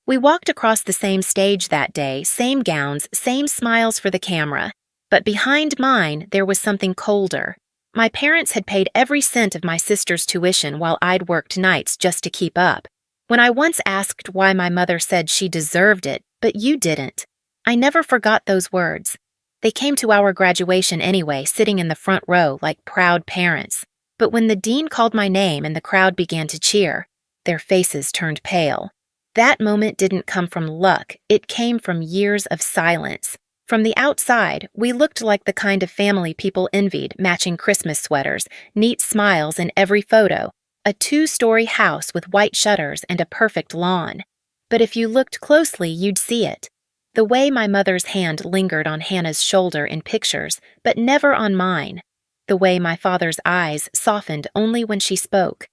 We walked across the same stage that day, same gowns, same smiles for the camera. But behind mine, there was something colder. My parents had paid every cent of my sister's tuition while I'd worked nights just to keep up. When I once asked why my mother said she deserved it, but you didn't, I never forgot those words. They came to our graduation anyway, sitting in the front row like proud parents. But when the dean called my name and the crowd began to cheer, their faces turned pale. That moment didn't come from luck, it came from years of silence. From the outside, we looked like the kind of family people envied, matching Christmas sweaters, neat smiles in every photo, a 2-story house with white shutters and a perfect lawn. But if you looked closely, you'd see it. The way my mother's hand lingered on Hannah's shoulder in pictures, but never on mine. The way my father's eyes softened only when she spoke.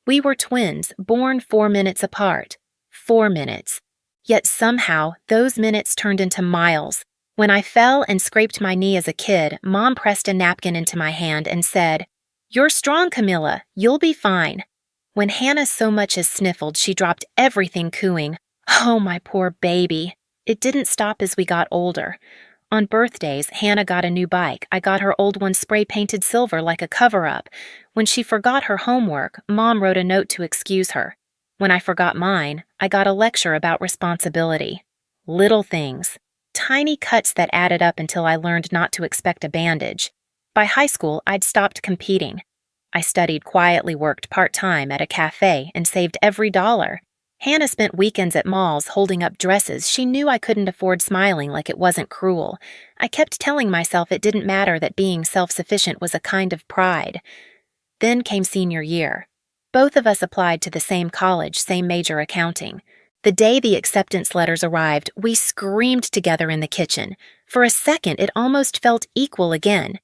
We were twins, born 4 minutes apart. 4 minutes. Yet somehow, those minutes turned into miles. When I fell and scraped my knee as a kid, Mom pressed a napkin into my hand and said, "You're strong, Camila. You'll be fine." When Hannah so much as sniffled, she dropped everything, cooing, "Oh, my poor baby." It didn't stop as we got older. On birthdays, Hannah got a new bike. I got her old one spray-painted silver like a cover-up. When she forgot her homework, Mom wrote a note to excuse her. When I forgot mine, I got a lecture about responsibility. Little things. Tiny cuts that added up until I learned not to expect a bandage. By high school, I'd stopped competing. I studied quietly, worked part-time at a cafe, and saved every dollar. Hannah spent weekends at malls holding up dresses she knew I couldn't afford, smiling like it wasn't cruel. I kept telling myself it didn't matter, that being self-sufficient was a kind of pride. Then came senior year. Both of us applied to the same college, same major, accounting. The day the acceptance letters arrived, we screamed together in the kitchen. For a second, it almost felt equal again.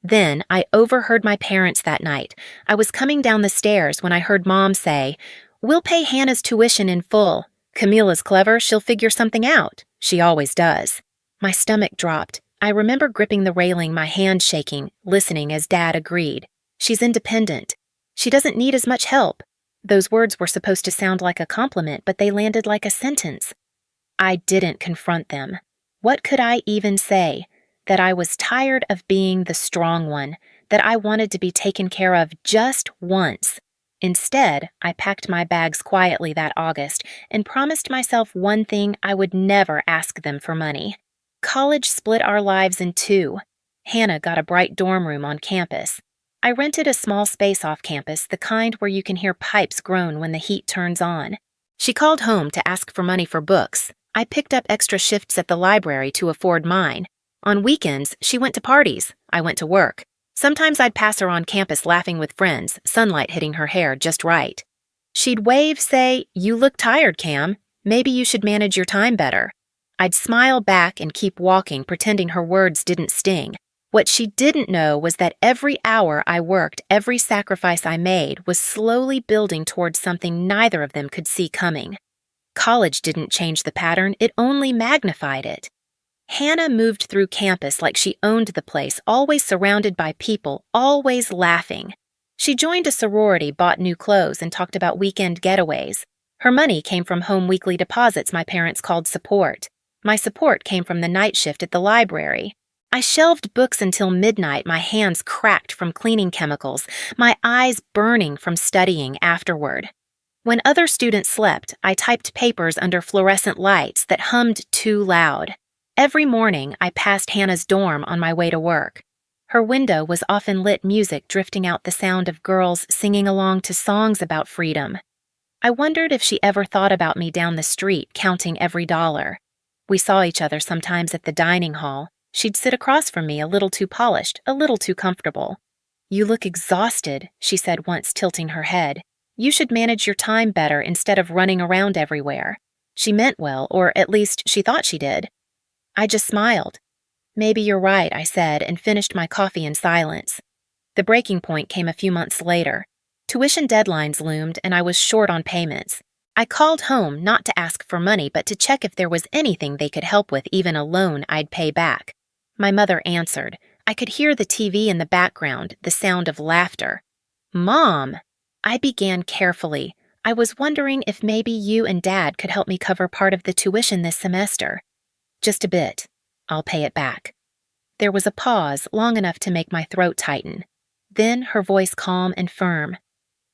Then I overheard my parents that night. I was coming down the stairs when I heard Mom say, "We'll pay Hannah's tuition in full. Camila's clever, she'll figure something out. She always does." My stomach dropped. I remember gripping the railing, my hand shaking, listening as Dad agreed. "She's independent. She doesn't need as much help." Those words were supposed to sound like a compliment, but they landed like a sentence. I didn't confront them. What could I even say? That I was tired of being the strong one, that I wanted to be taken care of just once. Instead, I packed my bags quietly that August and promised myself one thing: I would never ask them for money. College split our lives in two. Hannah got a bright dorm room on campus. I rented a small space off campus, the kind where you can hear pipes groan when the heat turns on. She called home to ask for money for books. I picked up extra shifts at the library to afford mine. On weekends, she went to parties. I went to work. Sometimes I'd pass her on campus laughing with friends, sunlight hitting her hair just right. She'd wave, say, "You look tired, Cam. Maybe you should manage your time better." I'd smile back and keep walking, pretending her words didn't sting. What she didn't know was that every hour I worked, every sacrifice I made, was slowly building towards something neither of them could see coming. College didn't change the pattern, it only magnified it. Hannah moved through campus like she owned the place, always surrounded by people, always laughing. She joined a sorority, bought new clothes, and talked about weekend getaways. Her money came from home weekly deposits my parents called support. My support came from the night shift at the library. I shelved books until midnight, my hands cracked from cleaning chemicals, my eyes burning from studying afterward. When other students slept, I typed papers under fluorescent lights that hummed too loud. Every morning, I passed Hannah's dorm on my way to work. Her window was often lit, music drifting out, the sound of girls singing along to songs about freedom. I wondered if she ever thought about me down the street, counting every dollar. We saw each other sometimes at the dining hall. She'd sit across from me, a little too polished, a little too comfortable. "You look exhausted," she said once, tilting her head. "You should manage your time better instead of running around everywhere." She meant well, or at least she thought she did. I just smiled. "Maybe you're right," I said, and finished my coffee in silence. The breaking point came a few months later. Tuition deadlines loomed, and I was short on payments. I called home not to ask for money, but to check if there was anything they could help with, even a loan I'd pay back. My mother answered. I could hear the TV in the background, the sound of laughter. "Mom!" I began carefully. I was wondering if maybe you and Dad could help me cover part of the tuition this semester. Just a bit. I'll pay it back." There was a pause long enough to make my throat tighten. Then her voice calm and firm.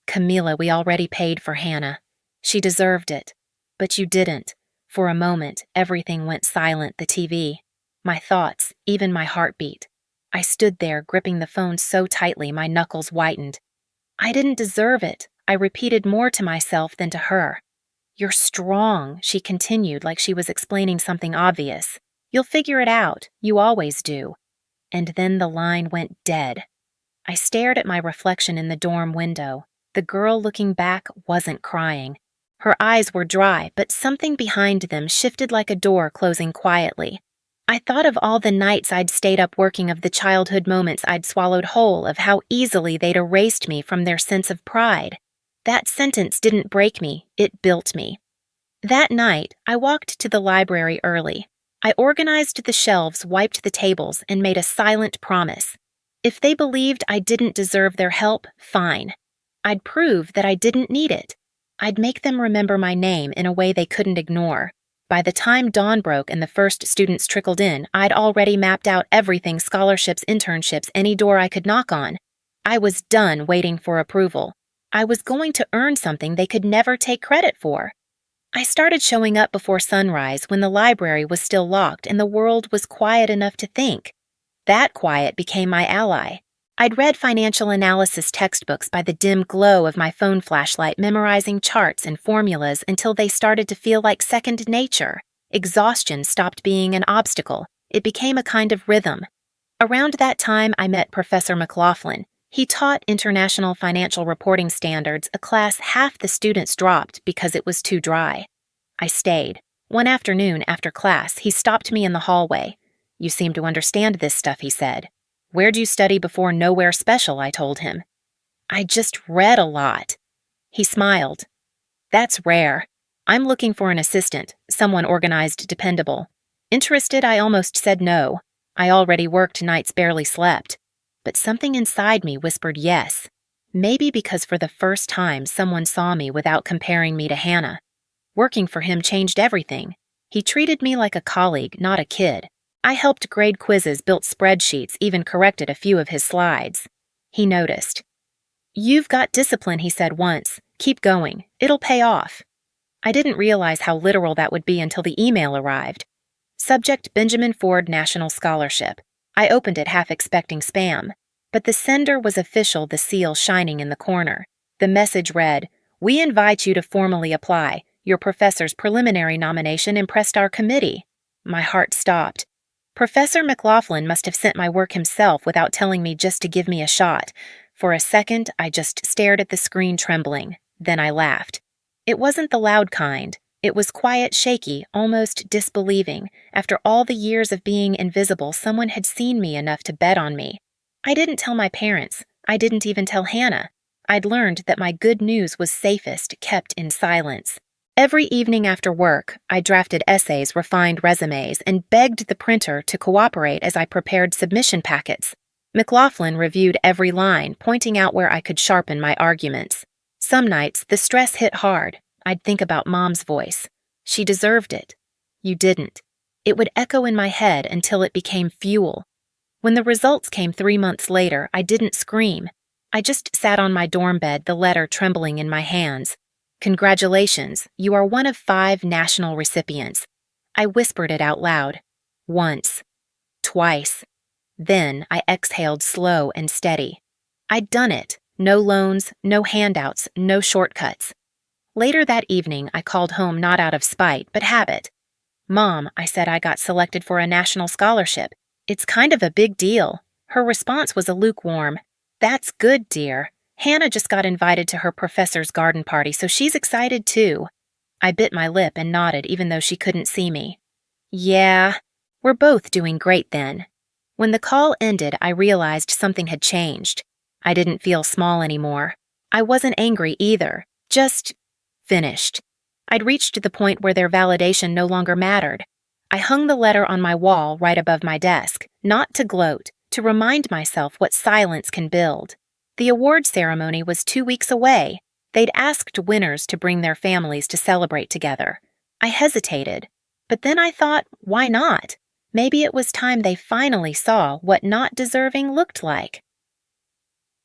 "Camila, we already paid for Hannah. She deserved it. But you didn't." For a moment, everything went silent, the TV. My thoughts, even my heartbeat. I stood there, gripping the phone so tightly my knuckles whitened. "I didn't deserve it," I repeated more to myself than to her. "You're strong," she continued like she was explaining something obvious. "You'll figure it out. You always do." And then the line went dead. I stared at my reflection in the dorm window. The girl looking back wasn't crying. Her eyes were dry, but something behind them shifted like a door closing quietly. I thought of all the nights I'd stayed up working, of the childhood moments I'd swallowed whole, of how easily they'd erased me from their sense of pride. That sentence didn't break me, it built me. That night, I walked to the library early. I organized the shelves, wiped the tables, and made a silent promise. If they believed I didn't deserve their help, fine. I'd prove that I didn't need it. I'd make them remember my name in a way they couldn't ignore. By the time dawn broke and the first students trickled in, I'd already mapped out everything: scholarships, internships, any door I could knock on. I was done waiting for approval. I was going to earn something they could never take credit for. I started showing up before sunrise when the library was still locked and the world was quiet enough to think. That quiet became my ally. I'd read financial analysis textbooks by the dim glow of my phone flashlight, memorizing charts and formulas until they started to feel like second nature. Exhaustion stopped being an obstacle. It became a kind of rhythm. Around that time, I met Professor McLaughlin. He taught International Financial Reporting Standards, a class half the students dropped because it was too dry. I stayed. One afternoon after class, he stopped me in the hallway. "You seem to understand this stuff," he said. "Where'd you study before Nowhere Special?" I told him. "I just read a lot." He smiled. "That's rare. I'm looking for an assistant, someone organized, dependable." Interested, I almost said no. I already worked nights, barely slept. But something inside me whispered yes. Maybe because for the first time someone saw me without comparing me to Hannah. Working for him changed everything. He treated me like a colleague, not a kid. I helped grade quizzes, built spreadsheets, even corrected a few of his slides. He noticed. "You've got discipline," he said once. "Keep going. It'll pay off." I didn't realize how literal that would be until the email arrived. Subject: Benjamin Ford National Scholarship. I opened it, half expecting spam. But the sender was official, the seal shining in the corner. The message read, "We invite you to formally apply. Your professor's preliminary nomination impressed our committee." My heart stopped. Professor McLaughlin must have sent my work himself without telling me, just to give me a shot. For a second, I just stared at the screen, trembling. Then I laughed. It wasn't the loud kind. It was quiet, shaky, almost disbelieving. After all the years of being invisible, someone had seen me enough to bet on me. I didn't tell my parents. I didn't even tell Hannah. I'd learned that my good news was safest kept in silence. Every evening after work, I drafted essays, refined resumes, and begged the printer to cooperate as I prepared submission packets. McLaughlin reviewed every line, pointing out where I could sharpen my arguments. Some nights, the stress hit hard. I'd think about Mom's voice. "She deserved it." "You didn't." It would echo in my head until it became fuel. When the results came 3 months later, I didn't scream. I just sat on my dorm bed, the letter trembling in my hands. "Congratulations, you are one of 5 national recipients." I whispered it out loud. Once. Twice. Then I exhaled, slow and steady. I'd done it. No loans, no handouts, no shortcuts. Later that evening, I called home, not out of spite, but habit. "Mom," I said, "I got selected for a national scholarship. It's kind of a big deal." Her response was a lukewarm, "That's good, dear. Hannah just got invited to her professor's garden party, so she's excited too." I bit my lip and nodded, even though she couldn't see me. "Yeah, we're both doing great then." When the call ended, I realized something had changed. I didn't feel small anymore. I wasn't angry either, just finished. I'd reached the point where their validation no longer mattered. I hung the letter on my wall right above my desk, not to gloat, to remind myself what silence can build. The award ceremony was 2 weeks away. They'd asked winners to bring their families to celebrate together. I hesitated, but then I thought, why not? Maybe it was time they finally saw what not deserving looked like.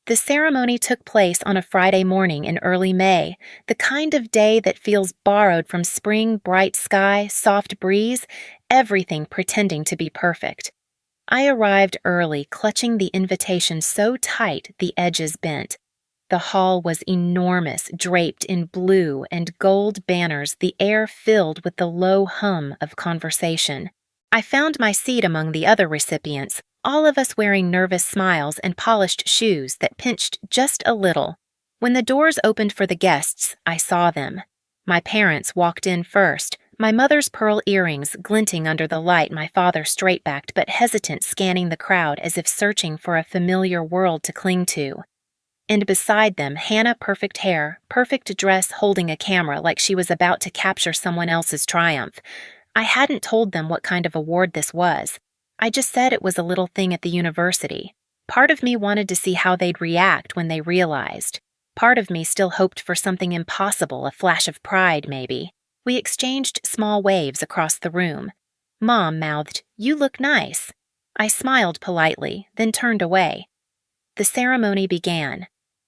The ceremony took place on a Friday morning in early May, the kind of day that feels borrowed from spring, bright sky, soft breeze, everything pretending to be perfect. I arrived early, clutching the invitation so tight the edges bent. The hall was enormous, draped in blue and gold banners, the air filled with the low hum of conversation. I found my seat among the other recipients, all of us wearing nervous smiles and polished shoes that pinched just a little. When the doors opened for the guests, I saw them. My parents walked in first, my mother's pearl earrings glinting under the light, my father straight-backed but hesitant, scanning the crowd as if searching for a familiar world to cling to. And beside them, Hannah, perfect hair, perfect dress, holding a camera like she was about to capture someone else's triumph. I hadn't told them what kind of award this was. I just said it was a little thing at the university. Part of me wanted to see how they'd react when they realized. Part of me still hoped for something impossible, a flash of pride, maybe. We exchanged small waves across the room. Mom mouthed, "You look nice." I smiled politely, then turned away. The ceremony began.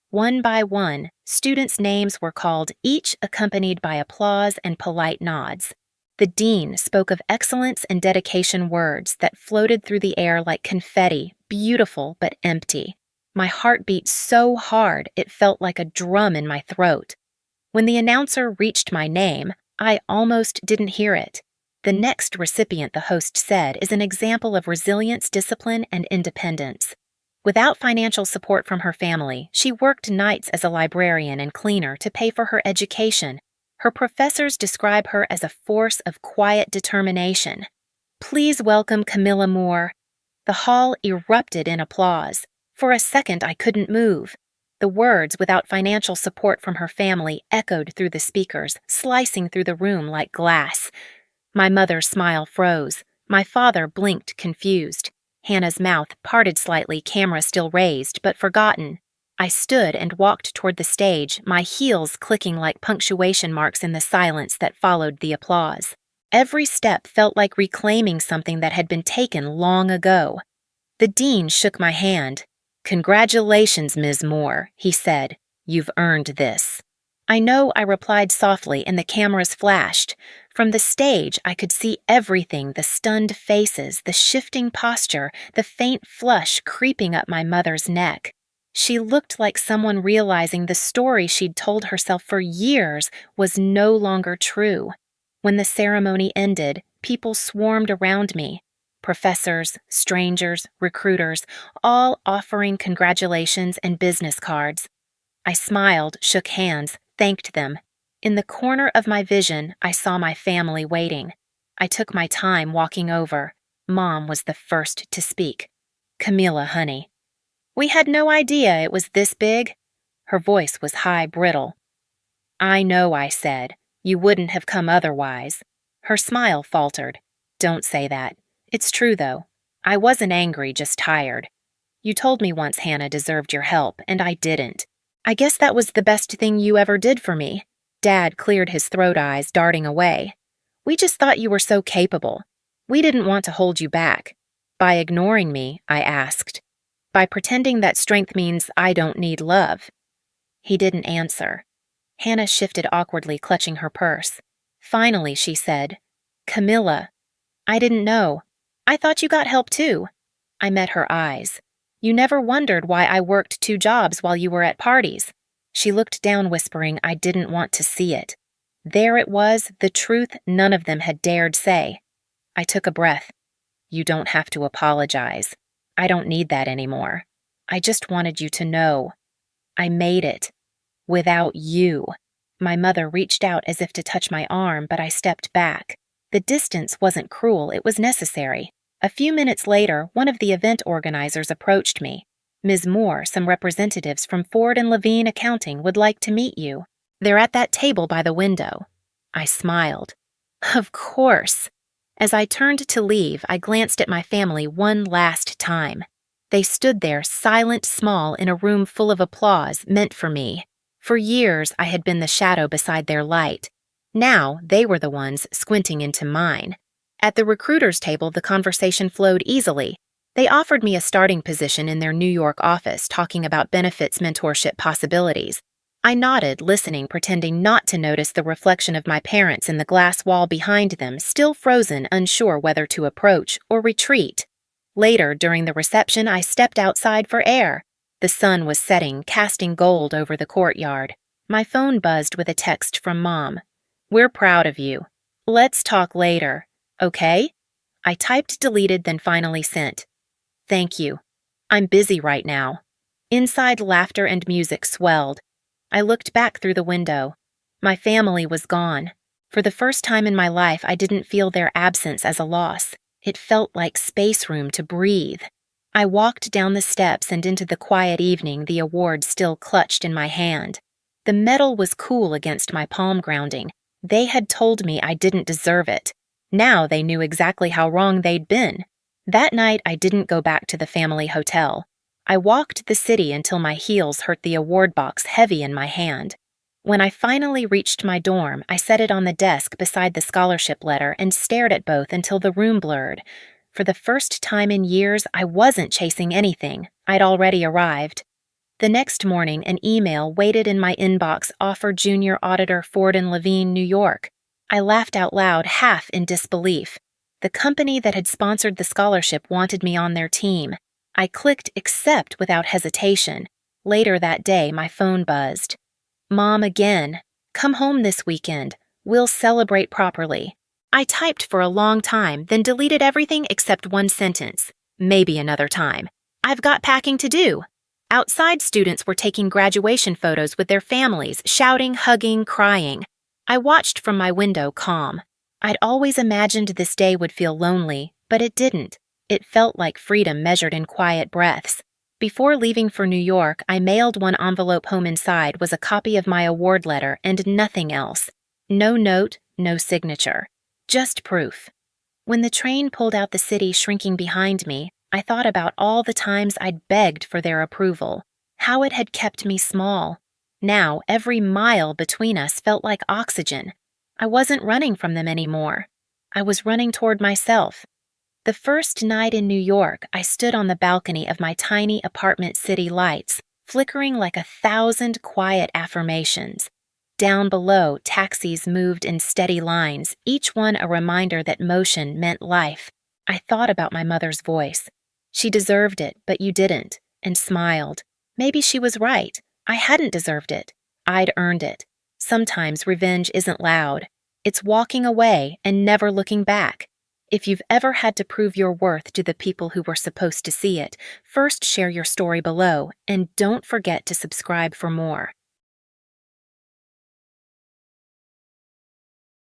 One by one, students' names were called, each accompanied by applause and polite nods. The dean spoke of excellence and dedication words that floated through the air like confetti, beautiful but empty. My heart beat so hard it felt like a drum in my throat. When the announcer reached my name, I almost didn't hear it. The next recipient, the host said, is an example of resilience, discipline, and independence. Without financial support from her family, she worked nights as a librarian and cleaner to pay for her education. Her professors describe her as a force of quiet determination. Please welcome Camila Moore. The hall erupted in applause. For a second, I couldn't move. The words, without financial support from her family, echoed through the speakers, slicing through the room like glass. My mother's smile froze. My father blinked, confused. Hannah's mouth parted slightly, camera still raised, but forgotten. I stood and walked toward the stage, my heels clicking like punctuation marks in the silence that followed the applause. Every step felt like reclaiming something that had been taken long ago. The dean shook my hand. "Congratulations, Ms. Moore," he said. "You've earned this." I know, I replied softly, and the cameras flashed. From the stage, I could see everything, the stunned faces, the shifting posture, the faint flush creeping up my mother's neck. She looked like someone realizing the story she'd told herself for years was no longer true. When the ceremony ended, people swarmed around me. Professors, strangers, recruiters, all offering congratulations and business cards. I smiled, shook hands, thanked them. In the corner of my vision, I saw my family waiting. I took my time walking over. Mom was the first to speak. "Camila, honey." "We had no idea it was this big." Her voice was high, brittle. "I know," I said. "You wouldn't have come otherwise." Her smile faltered. "Don't say that. It's true, though. I wasn't angry, just tired. You told me once Hannah deserved your help, and I didn't. I guess that was the best thing you ever did for me." Dad cleared his throat, eyes darting away. "We just thought you were so capable. We didn't want to hold you back." "By ignoring me?" I asked. "By pretending that strength means I don't need love." He didn't answer. Hannah shifted awkwardly, clutching her purse. Finally, she said, "Camila, I didn't know. I thought you got help too." I met her eyes. "You never wondered why I worked 2 jobs while you were at parties." She looked down, whispering I didn't want to see it. There it was, the truth none of them had dared say. I took a breath. "You don't have to apologize. I don't need that anymore. I just wanted you to know. I made it. Without you." My mother reached out as if to touch my arm, but I stepped back. The distance wasn't cruel, it was necessary. A few minutes later, one of the event organizers approached me. "Ms. Moore, some representatives from Ford and Levine Accounting would like to meet you. They're at that table by the window." I smiled. Of course. As I turned to leave, I glanced at my family one last time. They stood there, silent, small, in a room full of applause meant for me. For years, I had been the shadow beside their light. Now, they were the ones squinting into mine. At the recruiter's table, the conversation flowed easily. They offered me a starting position in their New York office, talking about benefits mentorship possibilities. I nodded, listening, pretending not to notice the reflection of my parents in the glass wall behind them, still frozen, unsure whether to approach or retreat. Later, during the reception, I stepped outside for air. The sun was setting, casting gold over the courtyard. My phone buzzed with a text from Mom. "We're proud of you. Let's talk later, okay?" I typed, deleted, then finally sent. "Thank you. I'm busy right now." Inside, laughter and music swelled. I looked back through the window. My family was gone. For the first time in my life, I didn't feel their absence as a loss. It felt like space room to breathe. I walked down the steps and into the quiet evening, the award still clutched in my hand. The medal was cool against my palm grounding. They had told me I didn't deserve it. Now they knew exactly how wrong they'd been. That night, I didn't go back to the family hotel. I walked the city until my heels hurt the award box heavy in my hand. When I finally reached my dorm, I set it on the desk beside the scholarship letter and stared at both until the room blurred. For the first time in years, I wasn't chasing anything. I'd already arrived. The next morning, an email waited in my inbox, offered Junior Auditor Ford and Levine, New York. I laughed out loud, half in disbelief. The company that had sponsored the scholarship wanted me on their team. I clicked accept without hesitation. Later that day, my phone buzzed. "Mom again. Come home this weekend. We'll celebrate properly." I typed for a long time, then deleted everything except one sentence. "Maybe another time. I've got packing to do." Outside, students were taking graduation photos with their families, shouting, hugging, crying. I watched from my window, calm. I'd always imagined this day would feel lonely, but it didn't. It felt like freedom measured in quiet breaths. Before leaving for New York, I mailed one envelope. Home inside was a copy of my award letter and nothing else. No note, no signature. Just proof. When the train pulled out the city shrinking behind me, I thought about all the times I'd begged for their approval, how it had kept me small. Now, every mile between us felt like oxygen. I wasn't running from them anymore. I was running toward myself. The first night in New York, I stood on the balcony of my tiny apartment, city lights, flickering like 1,000 quiet affirmations. Down below, taxis moved in steady lines, each one a reminder that motion meant life. I thought about my mother's voice. "She deserved it, but you didn't," and smiled. Maybe she was right. I hadn't deserved it. I'd earned it. Sometimes revenge isn't loud. It's walking away and never looking back. If you've ever had to prove your worth to the people who were supposed to see it, first share your story below, and don't forget to subscribe for more.